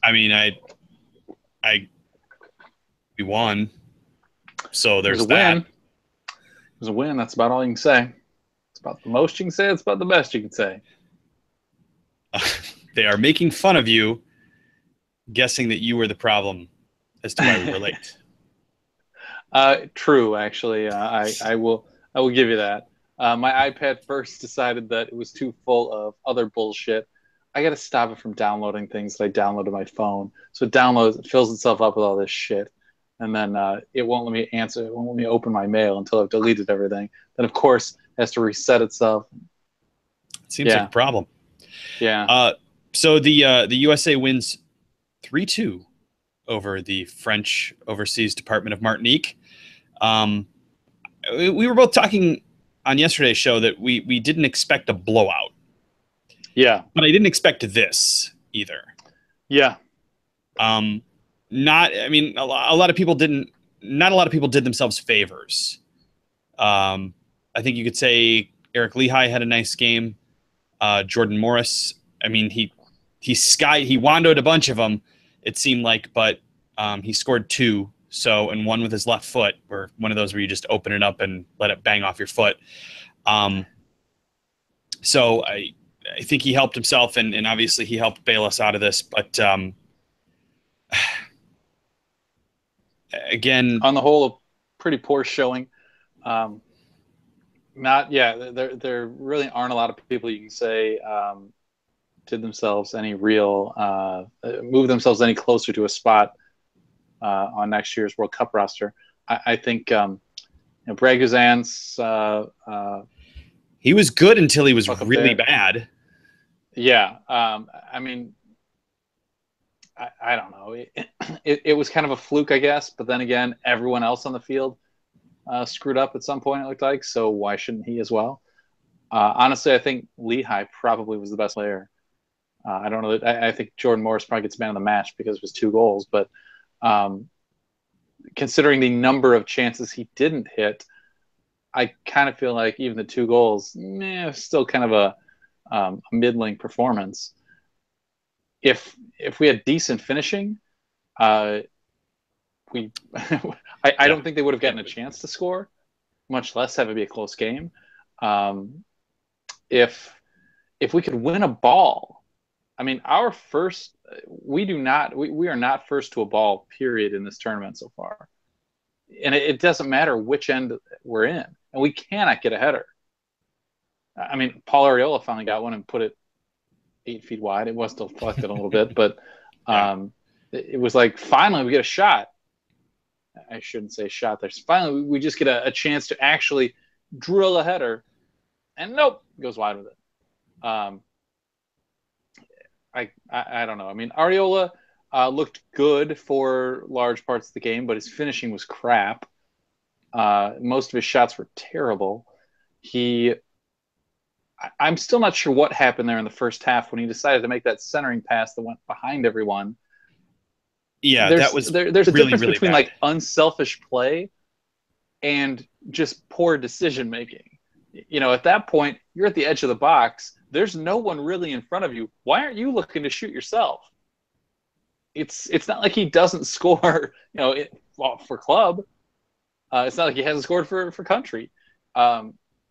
I mean, we won, so It was a there's win. that. It was a win. That's about all you can say. It's about the most you can say. It's about the best you can say. They are making fun of you, guessing that you were the problem as to why we were late. True, actually. I will give you that. My iPad first decided that it was too full of other bullshit. I got to stop it from downloading things that I downloaded my phone. So it fills itself up with all this shit, and then it won't let me answer. It won't let me open my mail until I've deleted everything. Then, of course, it has to reset itself. It seems like a Yeah, problem. yeah, So the USA wins 3-2 over the French Overseas Department of Martinique. We were both talking on yesterday's show that we didn't expect a blowout, yeah, but I didn't expect this either. yeah. Not, I mean, a lot of people didn't. Not a lot of people did themselves favors. I think you could say Eric Lehigh had a nice game. Jordan Morris, I mean, he wandoed a bunch of them, it seemed like, but he scored 2. So, and one with his left foot, or one of those where you just open it up and let it bang off your foot. So I think he helped himself, and obviously he helped bail us out of this. But again, On the whole, a pretty poor showing. There really aren't a lot of people you can say did themselves any real move themselves any closer to a spot on next year's World Cup roster. I think Brad Guzan's he was good until he was fuck up really there. bad. Yeah, I mean, I don't know. It was kind of a fluke, I guess. But then again, everyone else on the field screwed up at some point, it looked like. So why shouldn't he as well? Honestly, I think Lehigh probably was the best player. I don't know. I think Jordan Morris probably gets man of the match because of his 2 goals. But considering the number of chances he didn't hit, I kind of feel like even the 2 goals, still kind of a middling performance. If we had decent finishing, we I don't think they would have gotten a chance to score, much less have it be a close game. If we could win a ball, I mean, we are not first to a ball, period, in this tournament so far. And it doesn't matter which end we're in, and we cannot get a header. I mean, Paul Arriola finally got one and put it 8 feet wide. It was still deflected a little bit, but it was like, finally we get a shot. I shouldn't say shot. There's finally we just get a chance to actually drill a header, and nope, goes wide with it. I don't know. I mean, Arriola looked good for large parts of the game, but his finishing was crap. Most of his shots were terrible. I'm still not sure what happened there in the first half when he decided to make that centering pass that went behind everyone. Yeah, There's that was there's a really, difference really between bad. like unselfish play and just poor decision making. At that point, you're at the edge of the box. There's no one really in front of you. Why aren't you looking to shoot yourself? It's not like he doesn't score, for club. It's not like he hasn't scored for country.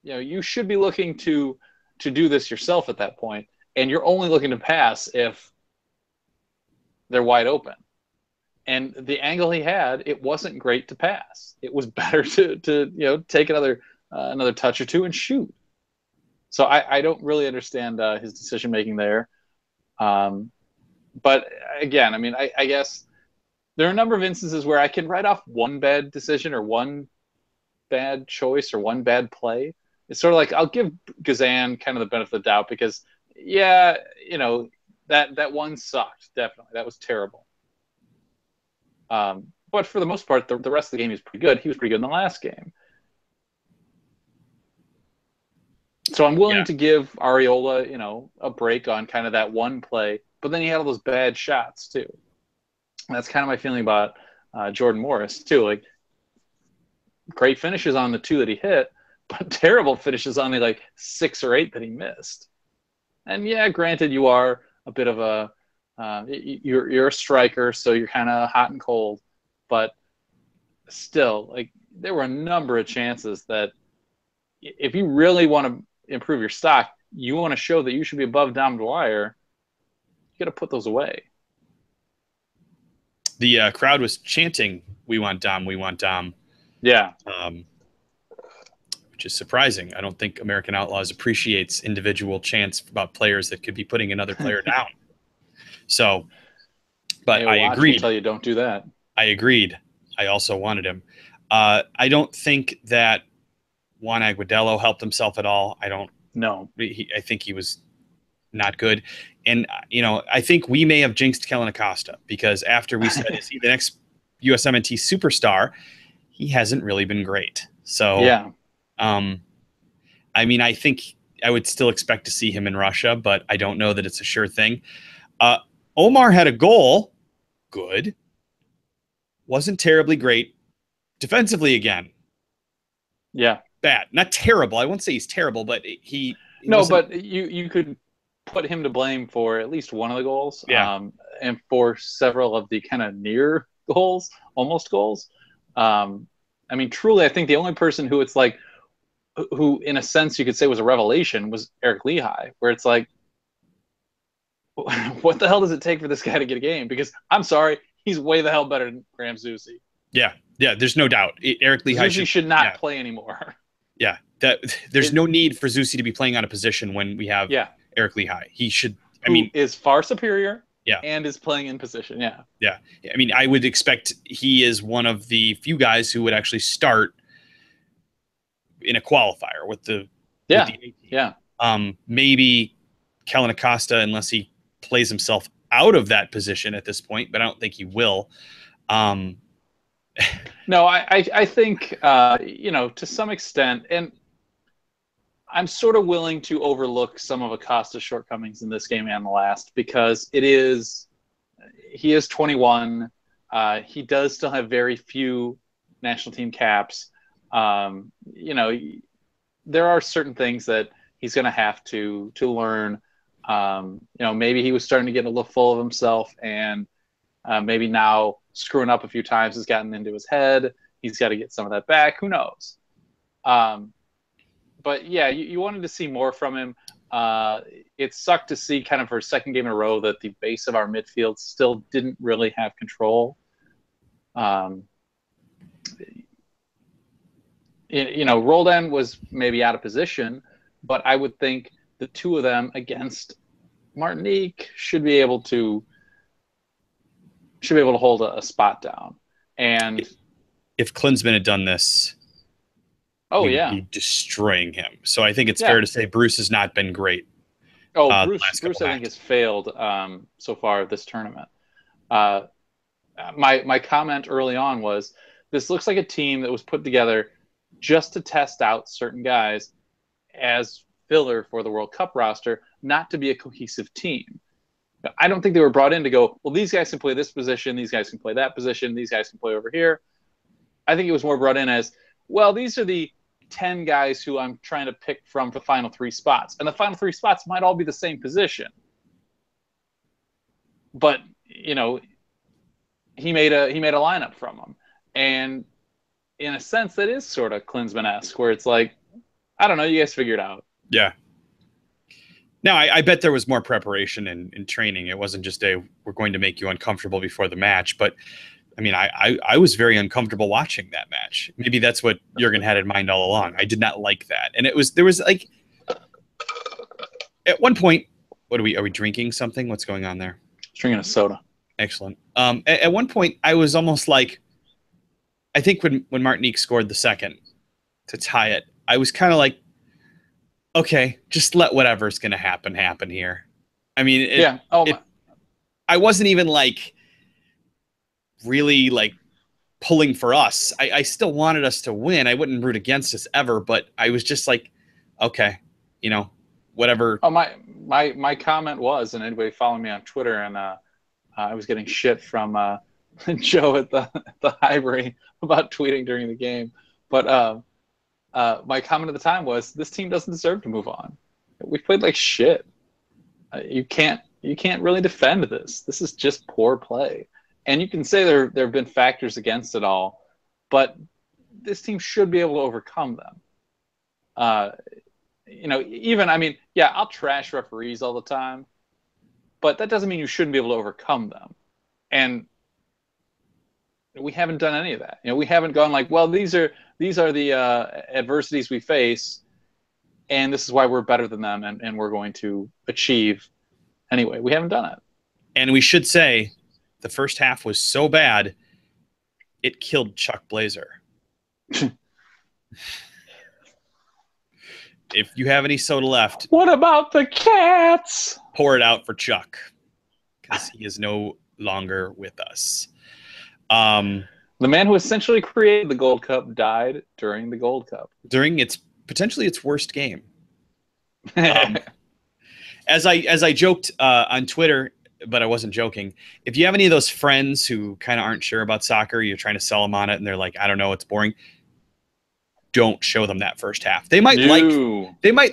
You should be looking to do this yourself at that point, and you're only looking to pass if they're wide open. And the angle he had, it wasn't great to pass. It was better to take another touch or two and shoot. So I don't really understand his decision making there. But again, I mean, I guess there are a number of instances where I can write off one bad decision or one bad choice or one bad play. It's sort of like I'll give Gazan kind of the benefit of the doubt because, that one sucked, definitely. That was terrible. But for the most part, the rest of the game is pretty good. He was pretty good in the last game. So I'm willing to give Arriola, a break on kind of that one play, but then he had all those bad shots too. And that's kind of my feeling about Jordan Morris too. Like, great finishes on the 2 that he hit, but terrible finishes on the 6 or 8 that he missed. And yeah, granted, you are a bit of a You're a striker, so you're kind of hot and cold, but still, like there were a number of chances that if you really want to improve your stock, you want to show that you should be above Dom Dwyer, you got to put those away. The crowd was chanting, "We want Dom, we want Dom." Yeah. Which is surprising. I don't think American Outlaws appreciates individual chants about players that could be putting another player down. So, but I agreed. Tell you don't do that. I agreed. I also wanted him. I don't think that Juan Agudelo helped himself at all. I don't. No. I think he was not good. And, I think we may have jinxed Kellen Acosta because after we said, is he the next USMNT superstar? He hasn't really been great. So, yeah. I think I would still expect to see him in Russia, but I don't know that it's a sure thing. Omar had a goal. Good. Wasn't terribly great. Defensively again. Yeah. Bad. Not terrible. I won't say he's terrible, but he but you could put him to blame for at least one of the goals. Yeah. And for several of the kind of near goals, almost goals. Truly, I think the only person who it's like, who in a sense you could say was a revelation was Eric Lehigh, where it's like, what the hell does it take for this guy to get a game? Because I'm sorry, he's way the hell better than Graham Zusi. Yeah, there's no doubt. Eric Lehigh should not play anymore. Yeah, there's no need for Zusi to be playing on a position when we have Eric Lehigh. He should. Is far superior. Yeah, and is playing in position. Yeah. Yeah. I would expect he is one of the few guys who would actually start in a qualifier with the A team. Yeah. Maybe Kellen Acosta, unless he plays himself out of that position at this point, but I don't think he will. No, I think to some extent, and I'm sort of willing to overlook some of Acosta's shortcomings in this game and the last, because he is 21. He does still have very few national team caps. There are certain things that he's going to have to learn. Maybe he was starting to get a little full of himself, and maybe now screwing up a few times has gotten into his head. He's got to get some of that back. Who knows? But yeah, you wanted to see more from him. It sucked to see kind of for a second game in a row that the base of our midfield still didn't really have control. Roldan was maybe out of position, but I would think the two of them against Martinique should be able to hold a spot down. And if Klinsmann had done this, would be destroying him. So I think it's fair to say Bruce has not been great. Bruce I think has failed so far this tournament. My comment early on was, this looks like a team that was put together just to test out certain guys as filler for the World Cup roster, not to be a cohesive team. I don't think they were brought in to go, well, these guys can play this position, these guys can play that position, these guys can play over here. I think it was more brought in as, well, these are the 10 guys who I'm trying to pick from for the final 3 spots. And the final 3 spots might all be the same position. But, he made a lineup from them. And in a sense, that is sort of Klinsmann-esque, where it's like, I don't know, you guys figure it out. Yeah. Now, I bet there was more preparation in training. It wasn't just we're going to make you uncomfortable before the match. But, I was very uncomfortable watching that match. Maybe that's what Jurgen had in mind all along. I did not like that. And there was like, at one point, are we drinking something? What's going on there? Drinking a soda. Excellent. At one point, I was almost like, I think when Martinique scored the second to tie it, I was kind of like, okay, just let whatever's going to happen here. I wasn't even like really like pulling for us. I still wanted us to win. I wouldn't root against us ever, but I was just like, okay, whatever. Oh, my comment was, and anybody following me on Twitter, and I was getting shit from Joe at the Highbury about tweeting during the game. But my comment at the time was, this team doesn't deserve to move on. We played like shit. You can't you can't really defend this. This is just poor play. And you can say there have been factors against it all, but this team should be able to overcome them. Even, I mean, yeah, I'll trash referees all the time, but that doesn't mean you shouldn't be able to overcome them. And we haven't done any of that. We haven't gone like, well, these are the adversities we face, and this is why we're better than them, and we're going to achieve anyway. We haven't done it. And we should say the first half was so bad, it killed Chuck Blazer. If you have any soda left, what about the cats? Pour it out for Chuck, because he is no longer with us. The man who essentially created the Gold Cup died during the Gold Cup. During potentially its worst game. As I joked on Twitter, but I wasn't joking. If you have any of those friends who kind of aren't sure about soccer, you're trying to sell them on it, and they're like, I don't know, it's boring. Don't show them that first half. They might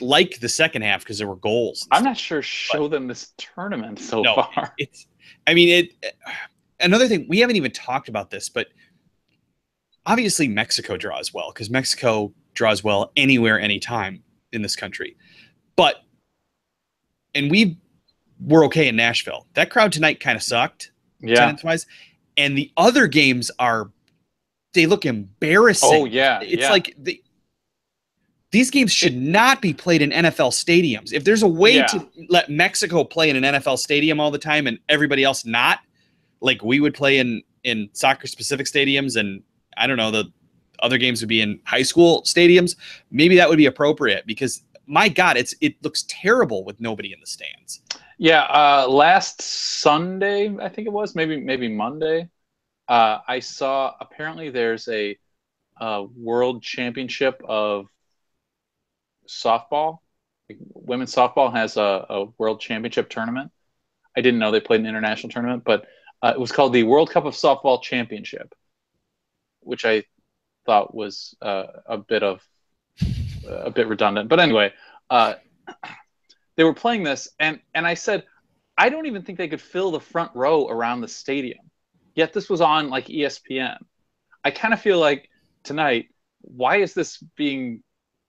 like the second half because there were goals. I'm not sure show them this tournament so far. Another thing, we haven't even talked about this, but obviously Mexico draws well because Mexico draws well anywhere, anytime in this country. And we were okay in Nashville. That crowd tonight kind of sucked, attendance-wise. And the other games they look embarrassing. Oh, yeah. It's like these games should not be played in NFL stadiums. If there's a way to let Mexico play in an NFL stadium all the time and everybody else not, like we would play in soccer-specific stadiums, and I don't know, the other games would be in high school stadiums, maybe that would be appropriate because, my God, it looks terrible with nobody in the stands. Yeah, last Sunday, I think it was, maybe Monday, I saw apparently there's a world championship of softball. Women's softball has a world championship tournament. I didn't know they played an international tournament, but it was called the World Cup of Softball Championship, which I thought was a bit redundant. But anyway, they were playing this, and I said, I don't even think they could fill the front row around the stadium. Yet this was on like ESPN. I kind of feel like tonight, why is this being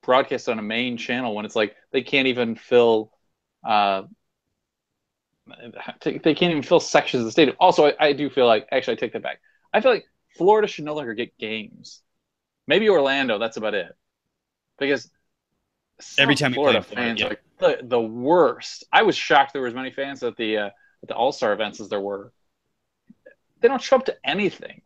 broadcast on a main channel when it's like they can't even fill sections of the stadium? Also, I do feel like, actually I take that back. I feel like Florida should no longer get games. Maybe Orlando, that's about it. Because every time Florida fans are like the worst. I was shocked there were as many fans at the All-Star events as there were. They don't show up to anything.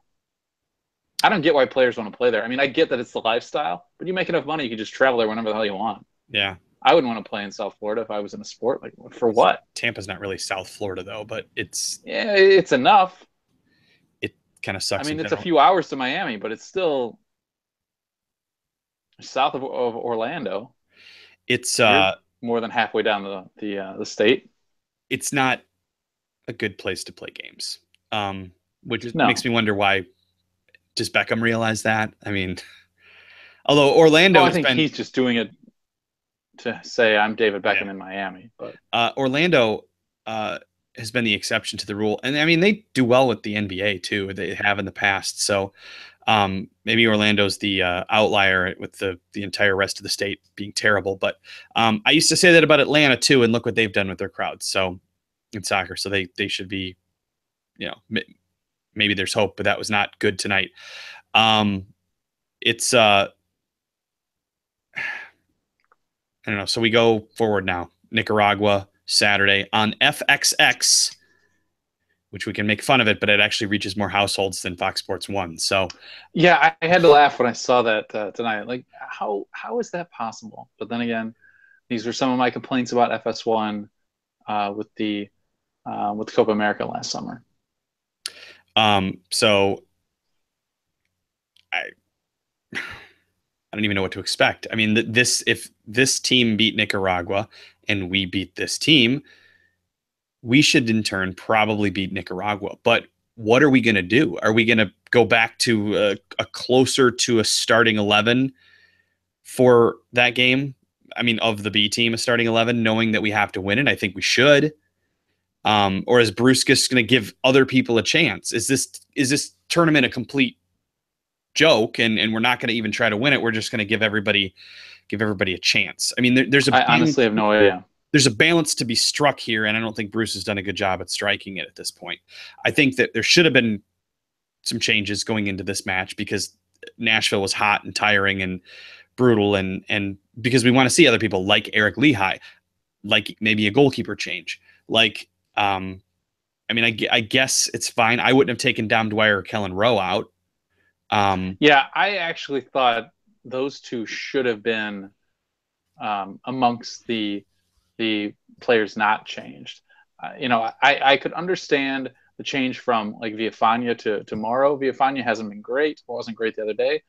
I don't get why players want to play there. I mean, I get that it's the lifestyle, but you make enough money, you can just travel there whenever the hell you want. Yeah. I wouldn't want to play in South Florida if I was in a sport. Like, for what? Tampa's not really South Florida, though, but it's enough. It kind of sucks. I mean, it's a few hours to Miami, but it's still south of Orlando. It's more than halfway down the state. It's not a good place to play games, which makes me wonder why. Does Beckham realize that? I mean, although Orlando, I think he's just doing it to say I'm David Beckham in Miami. But Orlando has been the exception to the rule, and I mean they do well with the NBA too. They have in the past, so maybe Orlando's the outlier with the entire rest of the state being terrible. But I used to say that about Atlanta too, and look what they've done with their crowds. So in soccer, so they should be, maybe there's hope, but that was not good tonight. It's I don't know. So we go forward now. Nicaragua Saturday on FXX, which we can make fun of it, but it actually reaches more households than Fox Sports 1. So yeah, I had to laugh when I saw that tonight. Like, how is that possible? But then again, these were some of my complaints about FS1 with the Copa America last summer. So I don't even know what to expect. I mean, if this team beat Nicaragua and we beat this team, we should in turn probably beat Nicaragua. But what are we going to do? Are we going to go back to a closer to a starting 11 for that game? I mean, of the B team, a starting 11, knowing that we have to win it. I think we should. Or is Bruce just going to give other people a chance? Is this tournament a complete joke, and we're not going to even try to win it? We're just going to give everybody a chance. I mean, I honestly have no idea. There's a balance to be struck here, and I don't think Bruce has done a good job at striking it at this point. I think that there should have been some changes going into this match because Nashville was hot and tiring and brutal, and because we want to see other people like Eric Lehigh, like maybe a goalkeeper change. Like, I mean, I guess it's fine. I wouldn't have taken Dom Dwyer or Kellen Rowe out. Yeah, I actually thought those two should have been amongst the players not changed. I could understand the change from like Villafaña to Morrow. Villafaña hasn't been great. Wasn't great the other day.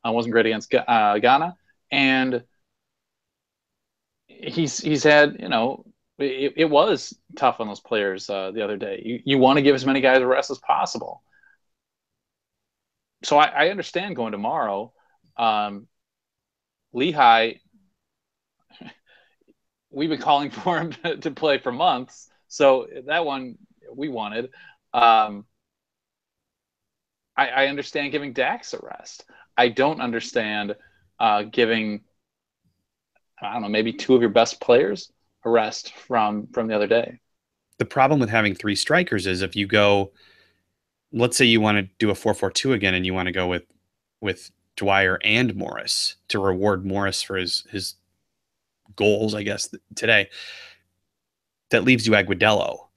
Wasn't great against Ghana, and he's had it was tough on those players the other day. You want to give as many guys a rest as possible. So I understand going tomorrow. Lehigh, we've been calling for him to play for months. So that one we wanted. I understand giving Dax a rest. I don't understand giving, I don't know, maybe two of your best players a rest from the other day. The problem with having three strikers is if you go, let's say you want to do a 4-4-2 again, and you want to go with Dwyer and Morris to reward Morris for his goals, I guess, today. That leaves you Agudelo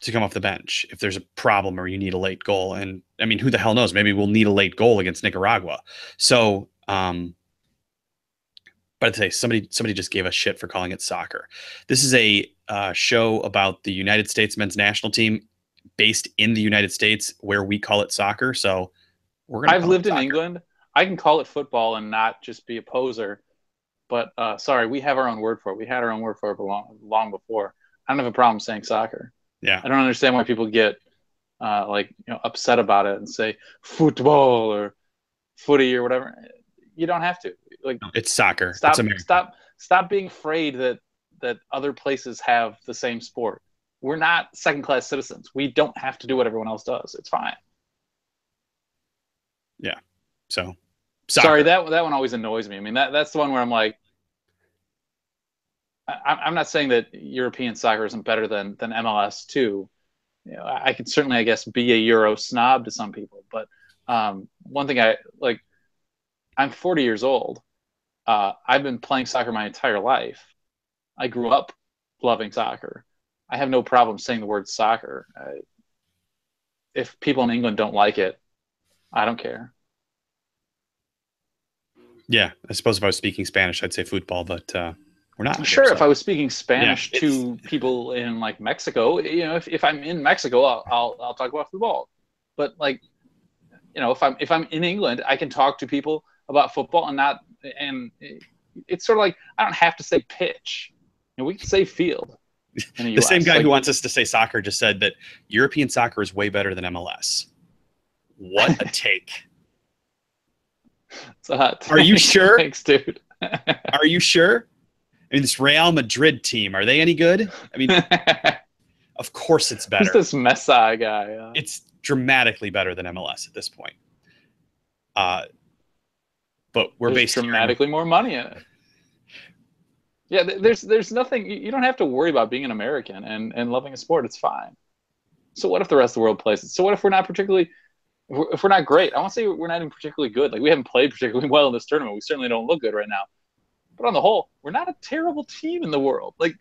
to come off the bench if there's a problem or you need a late goal. And I mean, who the hell knows? Maybe we'll need a late goal against Nicaragua. So, but I'd say somebody just gave us shit for calling it soccer. This is a show about the United States men's national team based in the United States, where we call it soccer. So we're gonna. I've lived in England. I can call it football and not just be a poser. But sorry, we have our own word for it. We had our own word for it long before. I don't have a problem saying soccer. Yeah. I don't understand why people get upset about it and say football or footy or whatever. You don't have to. Like, no, it's soccer. Stop being afraid that other places have the same sport. We're not second-class citizens. We don't have to do what everyone else does. It's fine. Yeah. So, soccer. Sorry, that one always annoys me. I mean, that's the one where I'm like, I'm not saying that European soccer isn't better than MLS too. I could certainly, I guess, be a Euro snob to some people, but one thing I'm 40 years old. I've been playing soccer my entire life. I grew up loving soccer. I have no problem saying the word soccer. If people in England don't like it, I don't care. Yeah, I suppose if I was speaking Spanish, I'd say football, but we're not. Sure, if I was speaking Spanish to people in like Mexico, if I'm in Mexico, I'll talk about football. But if I'm in England, I can talk to people about football and it's sort of like I don't have to say pitch. We can say field. The same guy who wants us to say soccer just said that European soccer is way better than MLS. What a take. It's a hot take. Are you sure? Thanks, dude. Are you sure? I mean, this Real Madrid team, are they any good? I mean, of course it's better. Who's this Messi guy? It's dramatically better than MLS at this point. But we're There's based dramatically more money in it. Yeah, there's nothing. You don't have to worry about being an American and loving a sport. It's fine. So what if the rest of the world plays it? So what if we're not particularly, if we're not great? I won't say we're not even particularly good. Like, we haven't played particularly well in this tournament. We certainly don't look good right now. But on the whole, we're not a terrible team in the world. Like,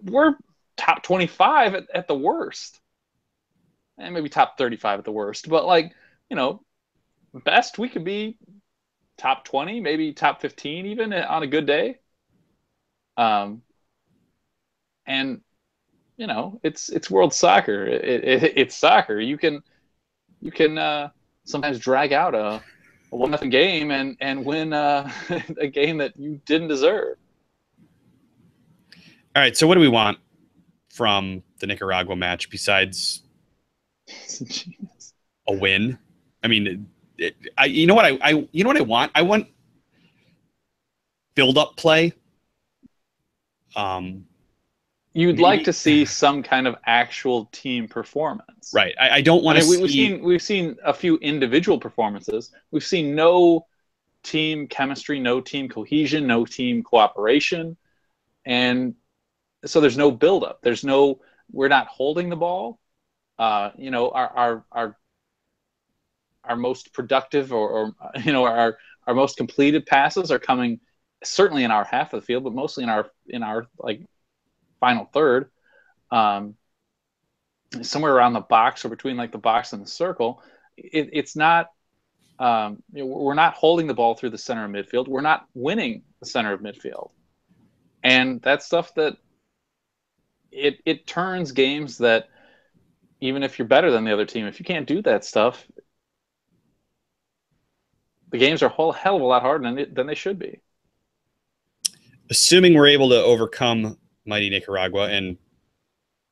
we're top 25 at the worst, and maybe top 35 at the worst. But best we could be top 20, maybe top 15 even on a good day. And it's world soccer. It's soccer. You can sometimes drag out a 1-0 game and win a game that you didn't deserve. All right. So what do we want from the Nicaragua match besides a win? I mean, you know what I want? I want build-up play. You'd like maybe to see some kind of actual team performance. right. I don't I want to mean, see. we've seen a few individual performances. We've seen no team chemistry, no team cohesion, no team cooperation, and so there's no buildup. There's no. We're not holding the ball. You know, our most productive or you know our most completed passes are coming certainly in our half of the field, but mostly in our like final third, somewhere around the box or between like the box and the circle. It's not. You know, we're not holding the ball through the center of midfield. We're not winning the center of midfield, and that's stuff that it turns games that even if you're better than the other team, if you can't do that stuff, the games are a whole hell of a lot harder than they should be. Assuming we're able to overcome mighty Nicaragua and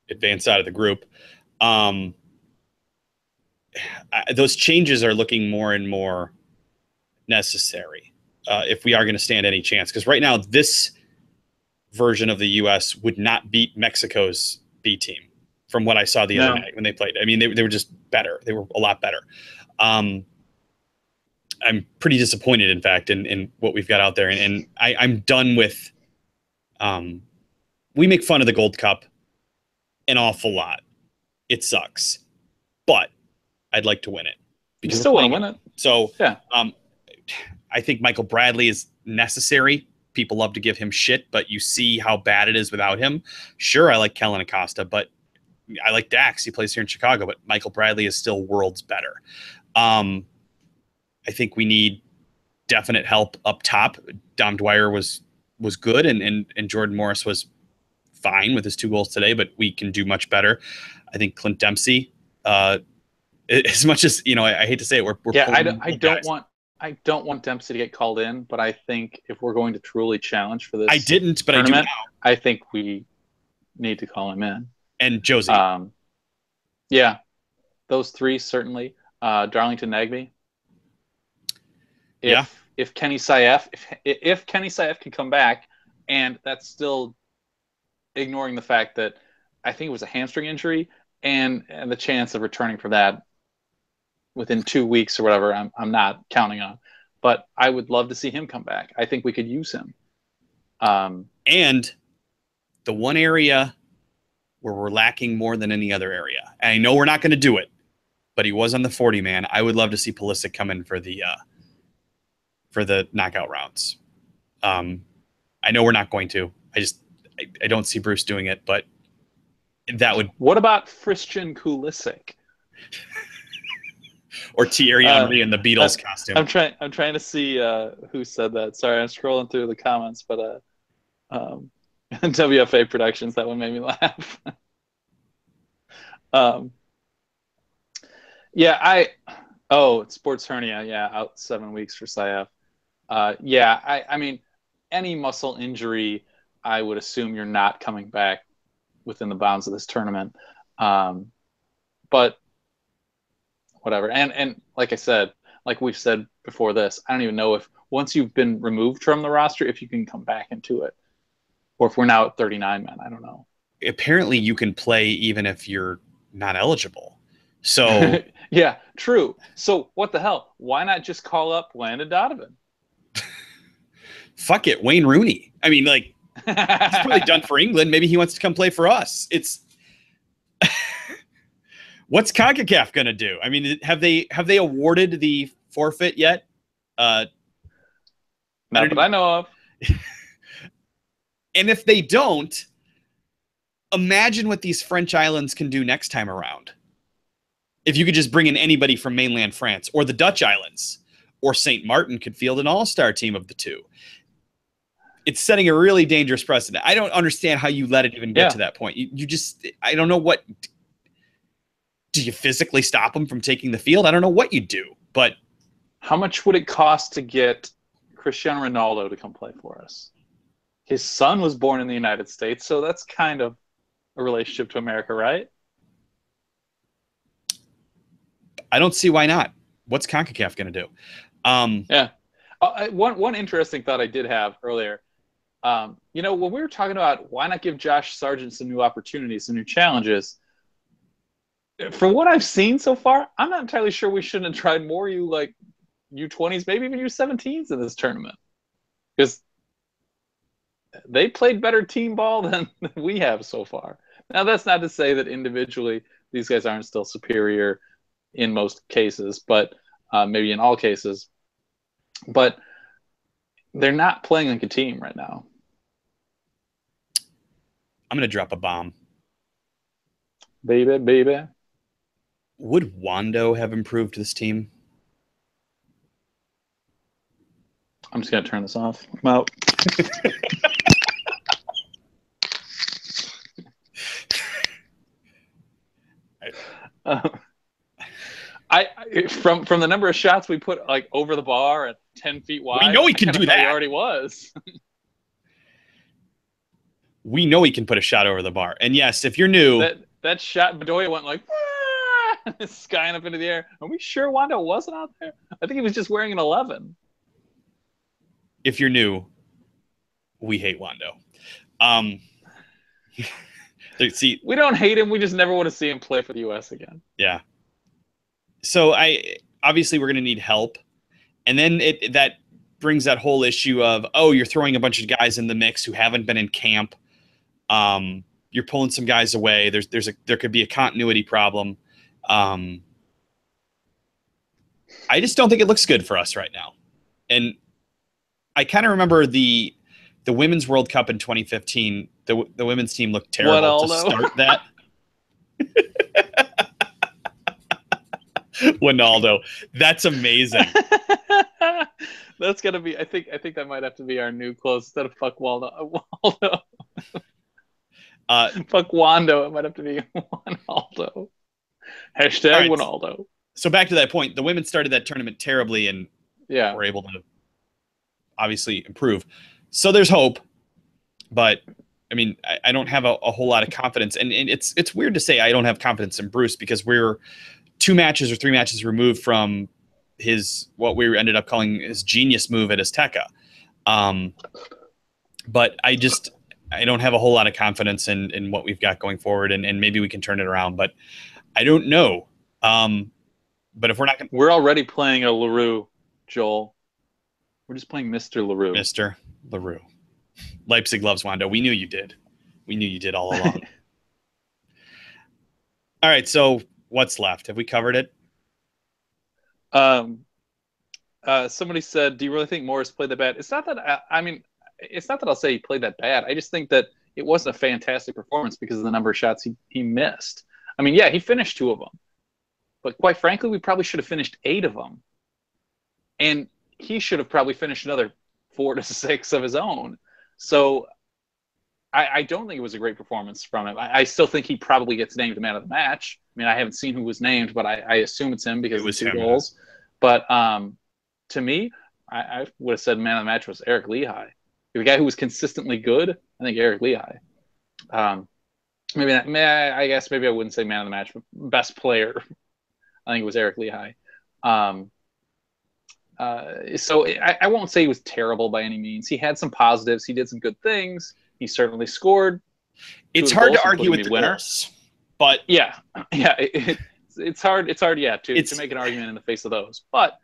advance out of the group, those changes are looking more and more necessary if we are going to stand any chance. Because right now, this version of the U.S. would not beat Mexico's B team from what I saw the other night when they played. I mean, they were just better. They were a lot better. I'm pretty disappointed, in fact, in what we've got out there. And I'm done with we make fun of the Gold Cup an awful lot. It sucks. But I'd like to win it. Because you still want to win it. So yeah. I think Michael Bradley is necessary. People love to give him shit, but you see how bad it is without him. Sure, I like Kellen Acosta, but I like Dax. He plays here in Chicago, but Michael Bradley is still worlds better. I think we need definite help up top. Dom Dwyer was good, and Jordan Morris was fine with his 2 goals today, but we can do much better. I think Clint Dempsey, as much as, you know, I hate to say it, we're yeah. I don't want Dempsey to get called in, but I think if we're going to truly challenge for this, I didn't, but tournament, I do now. I think we need to call him in. And Josie. Yeah, those 3 certainly. Darlington Nagbe. If Kenny Saif, if Kenny Saif can come back, and that's still ignoring the fact that I think it was a hamstring injury, and the chance of returning from that within 2 weeks or whatever, I'm not counting on. But I would love to see him come back. I think we could use him. And the one area where we're lacking more than any other area, and I know we're not going to do it, but he was on the 40-man. I would love to see Pulisic come in for the knockout rounds. I know we're not going to. I don't see Bruce doing it, but that would. What about Christian Pulisic? Or Thierry Henry in the Beatles costume. I'm trying to see who said that. Sorry, I'm scrolling through the comments, but WFA Productions, that one made me laugh. Sports hernia. Yeah, out 7 weeks for Saif. I mean, any muscle injury, I would assume you're not coming back within the bounds of this tournament. But whatever. And like I said, like we've said before this, I don't even know if once you've been removed from the roster, if you can come back into it, or if we're now at 39 men. I don't know. Apparently you can play even if you're not eligible. So yeah, true. So what the hell? Why not just call up Landon Donovan? Fuck it. Wayne Rooney. I mean, like, he's probably done for England. Maybe he wants to come play for us. It's what's CONCACAF going to do? I mean, have they awarded the forfeit yet? Not that I know of. And if they don't, imagine what these French islands can do next time around. If you could just bring in anybody from mainland France or the Dutch islands, or St. Martin could field an all-star team of the 2. It's setting a really dangerous precedent. I don't understand how you let it even get to that point. You just, I don't know what, do you physically stop them from taking the field? I don't know what you do, but. How much would it cost to get Cristiano Ronaldo to come play for us? His son was born in the United States, so that's kind of a relationship to America, right? I don't see why not. What's CONCACAF going to do? One interesting thought I did have earlier. You know, when we were talking about why not give Josh Sargent some new opportunities, some new challenges, from what I've seen so far, I'm not entirely sure we shouldn't have tried more U20s, maybe even U17s in this tournament, because they played better team ball than we have so far. Now, that's not to say that individually these guys aren't still superior in most cases, but maybe in all cases. But they're not playing like a team right now. I'm going to drop a bomb. Baby, baby. Would Wando have improved this team? I'm just going to turn this off. I'm out. From the number of shots we put like over the bar at 10 feet wide, we know he can do that. He already was. We know he can put a shot over the bar. And yes, if you're new, that shot, Bedoya went like skying up into the air. Are we sure Wando wasn't out there? I think he was just wearing an 11. If you're new, we hate Wando. See, we don't hate him. We just never want to see him play for the U.S. again. Yeah. So obviously we're going to need help, and then that brings that whole issue of, oh, you're throwing a bunch of guys in the mix who haven't been in camp. You're pulling some guys away. There could be a continuity problem. I just don't think it looks good for us right now. And I kind of remember the Women's World Cup in 2015. The women's team looked terrible to start that. Winaldo. That's amazing. That's gonna be. I think that might have to be our new close instead of fuck Waldo. Fuck Wando. It might have to be Winaldo. Hashtag right. Winaldo. So back to that point, the women started that tournament terribly, and were able to obviously improve. So there's hope, but I mean, I don't have a whole lot of confidence, and it's weird to say I don't have confidence in Bruce because we're 2 matches or 3 matches removed from what we ended up calling his genius move at Azteca. But I don't have a whole lot of confidence in what we've got going forward, and maybe we can turn it around, but I don't know. But if we're not we're already playing a LaRue, Joel. We're just playing Mr. LaRue. Mr. LaRue. Leipzig loves Wando. We knew you did. We knew you did all along. All right, so what's left? Have we covered it? Somebody said, do you really think Morris played that bad? It's not that it's not that I'll say he played that bad. I just think that it wasn't a fantastic performance because of the number of shots he missed. I mean, yeah, he finished 2 of them. But quite frankly, we probably should have finished 8 of them. And he should have probably finished another 4 to 6 of his own. So I don't think it was a great performance from him. I still think he probably gets named man of the match. I mean, I haven't seen who was named, but I assume it's him because it was 2 goals. But to me, I would have said man of the match was Eric Lehigh. The guy who was consistently good, I think Eric Lehigh. I guess maybe I wouldn't say man of the match, but best player. I think it was Eric Lehigh. So I won't say he was terrible by any means. He had some positives. He did some good things. He certainly scored. It's hard to argue with the winners, but it's hard. It's hard, to make an argument in the face of those. But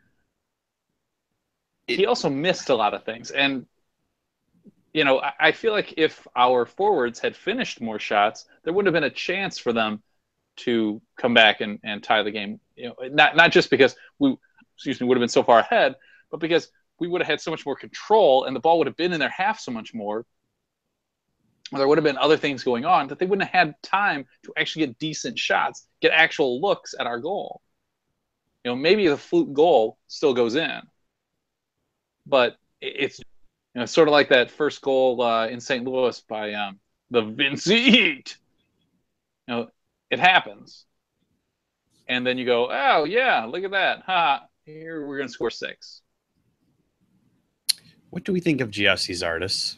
he also missed a lot of things, and I feel like if our forwards had finished more shots, there would have been a chance for them to come back and tie the game. Not just because we would have been so far ahead, but because we would have had so much more control and the ball would have been in their half so much more. There would have been other things going on that they wouldn't have had time to actually get decent shots, get actual looks at our goal. Maybe the fluke goal still goes in, but it's sort of like that first goal in St. Louis by the Vincent. It happens, and then you go, oh yeah, look at that, here we're gonna score 6. What do we think of Giassi's artists?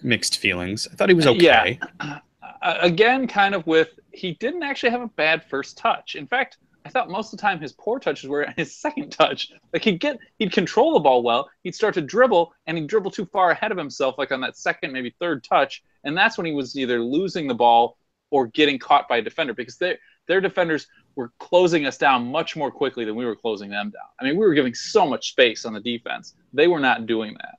Mixed feelings. I thought he was okay. Yeah. Again, kind of he didn't actually have a bad first touch. In fact, I thought most of the time his poor touches were his second touch. Like he'd control the ball well, he'd start to dribble, and he'd dribble too far ahead of himself, like on that second, maybe third touch, and that's when he was either losing the ball or getting caught by a defender, because their defenders were closing us down much more quickly than we were closing them down. I mean, we were giving so much space on the defense. They were not doing that.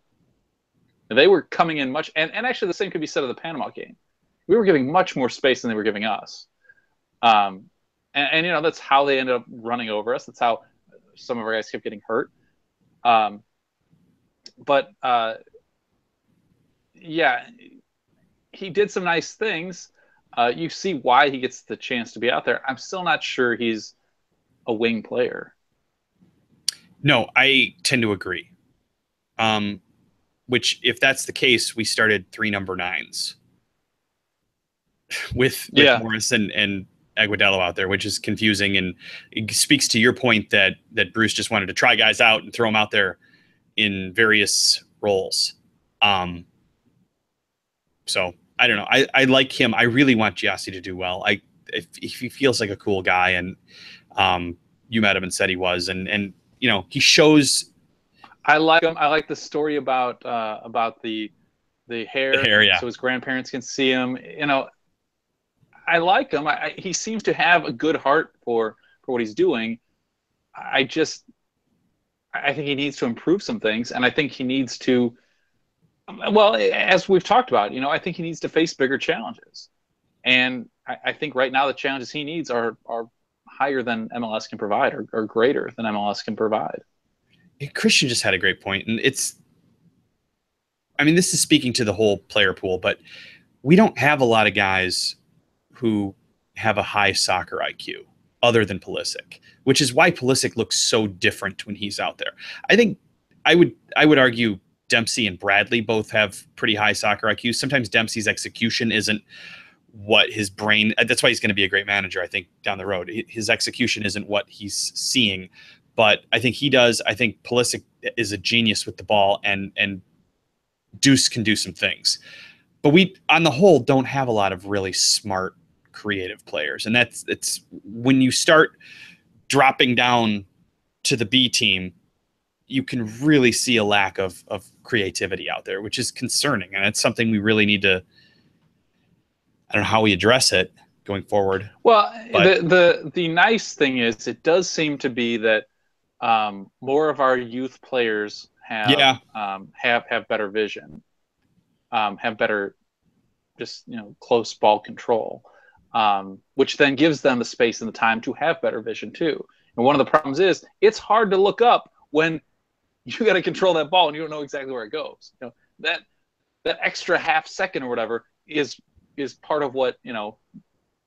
They were coming in much, and actually the same could be said of the Panama game. We were giving much more space than they were giving us. And you know, that's how they ended up running over us. That's how some of our guys kept getting hurt. But yeah, he did some nice things. You see why he gets the chance to be out there. I'm still not sure he's a wing player. No, I tend to agree. Which, if that's the case, we started 3 number 9s with Morris and Aguadelo out there, which is confusing, and it speaks to your point that Bruce just wanted to try guys out and throw them out there in various roles. So I don't know. I like him. I really want Giassi to do well. If he feels like a cool guy, and you met him and said he was, and you know, he shows. I like him. I like the story about the hair. The hair, yeah. So his grandparents can see him. You know, I like him. He seems to have a good heart for what he's doing. I think he needs to improve some things, and I think he needs to. Well, as we've talked about, you know, I think he needs to face bigger challenges, and I think right now the challenges he needs are higher than MLS can provide, or greater than MLS can provide. Christian just had a great point, and I mean, this is speaking to the whole player pool, but we don't have a lot of guys who have a high soccer IQ other than Pulisic, which is why Pulisic looks so different when he's out there. I think I would argue Dempsey and Bradley both have pretty high soccer IQ. Sometimes Dempsey's execution isn't what his brain, that's why he's going to be a great manager, I think, down the road. His execution isn't what he's seeing, but I think he does. I think Pulisic is a genius with the ball, and Deuce can do some things. But we, on the whole, don't have a lot of really smart, creative players. And it's when you start dropping down to the B team, you can really see a lack of creativity out there, which is concerning. And it's something we really need to, I don't know how we address it going forward. Well, the nice thing is, it does seem to be that more of our youth players have better vision, have better, just, you know, close ball control, which then gives them the space and the time to have better vision too. And one of the problems is, it's hard to look up when you got to control that ball and you don't know exactly where it goes. You know, that extra half second or whatever is part of what, you know,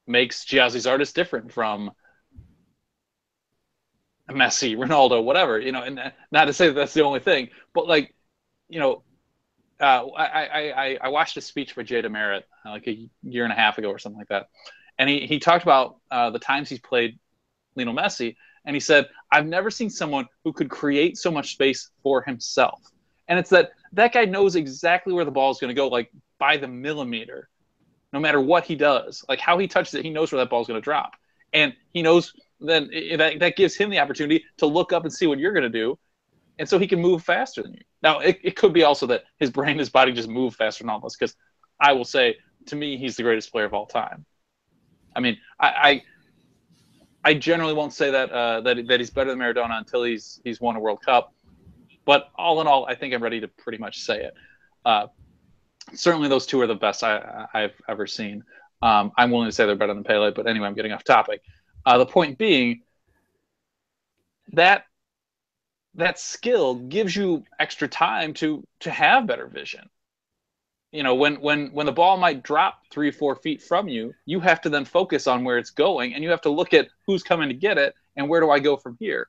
makes Giassi's artist different from Messi, Ronaldo, whatever, you know. And not to say that that's the only thing, but, like, you know, I watched a speech by Jay DeMerit like a year and a half ago or something like that, and he talked about the times he's played Lionel Messi, and he said, I've never seen someone who could create so much space for himself. And it's that guy knows exactly where the ball is going to go, like by the millimeter, no matter what he does. Like how he touches it, he knows where that ball is going to drop. And he knows then that gives him the opportunity to look up and see what you're going to do. And so he can move faster than you. Now, it could be also that his brain and his body just move faster than all of us, because I will say, to me, he's the greatest player of all time. I mean, I generally won't say that he's better than Maradona until he's won a World Cup. But all in all, I think I'm ready to pretty much say it. Certainly those two are the best I've ever seen. I'm willing to say they're better than Pele, but anyway, I'm getting off topic. The point being that skill gives you extra time to have better vision. You know, when the ball might drop 3 or 4 feet from you, you have to then focus on where it's going, and you have to look at who's coming to get it and where do I go from here,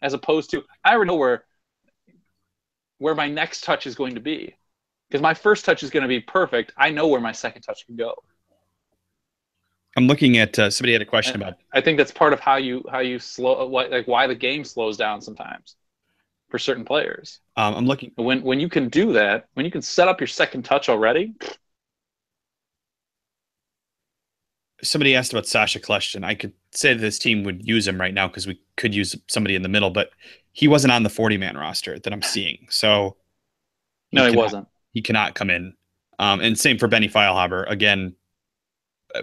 as opposed to, I already know where my next touch is going to be, because my first touch is going to be perfect. I know where my second touch can go. I'm looking at somebody had a question about. I think that's part of how you slow, like why the game slows down sometimes for certain players. I'm looking when you can do that, when you can set up your second touch already. somebody asked about Sasha Kljestan. I could say that this team would use him right now because we could use somebody in the middle, but he wasn't on the 40-man roster that I'm seeing. So No, he wasn't. he cannot come in. And same for Benny Feilhaber. Again,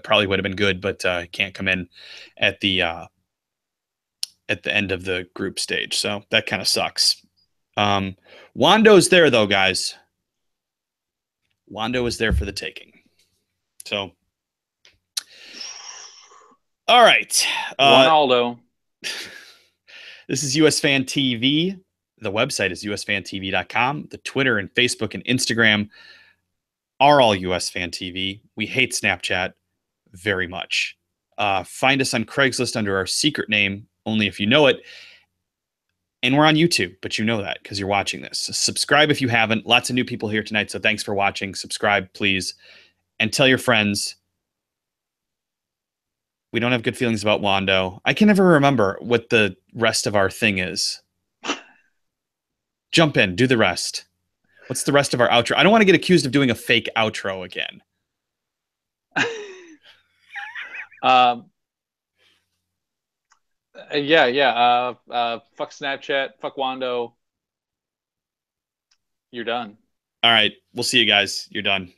probably would have been good, but can't come in at the end of the group stage. So that kind of sucks. Wando's there though, guys. Wando is there for the taking. So, all right. Ronaldo. This is USfanTV. The website is USfanTV.com. The Twitter and Facebook and Instagram are all USfanTV. We hate Snapchat very much. Find us on Craigslist under our secret name, only if you know it. And we're on YouTube, but you know that because you're watching this. So subscribe if you haven't. Lots of new people here tonight, so thanks for watching. Subscribe, please. And tell your friends. We don't have good feelings about Wando. I can never remember what the rest of our thing is. Jump in, do the rest. What's the rest of our outro? I don't want to get accused of doing a fake outro again. Yeah. Fuck Snapchat. Fuck Wando. You're done. All right. We'll see you guys. You're done.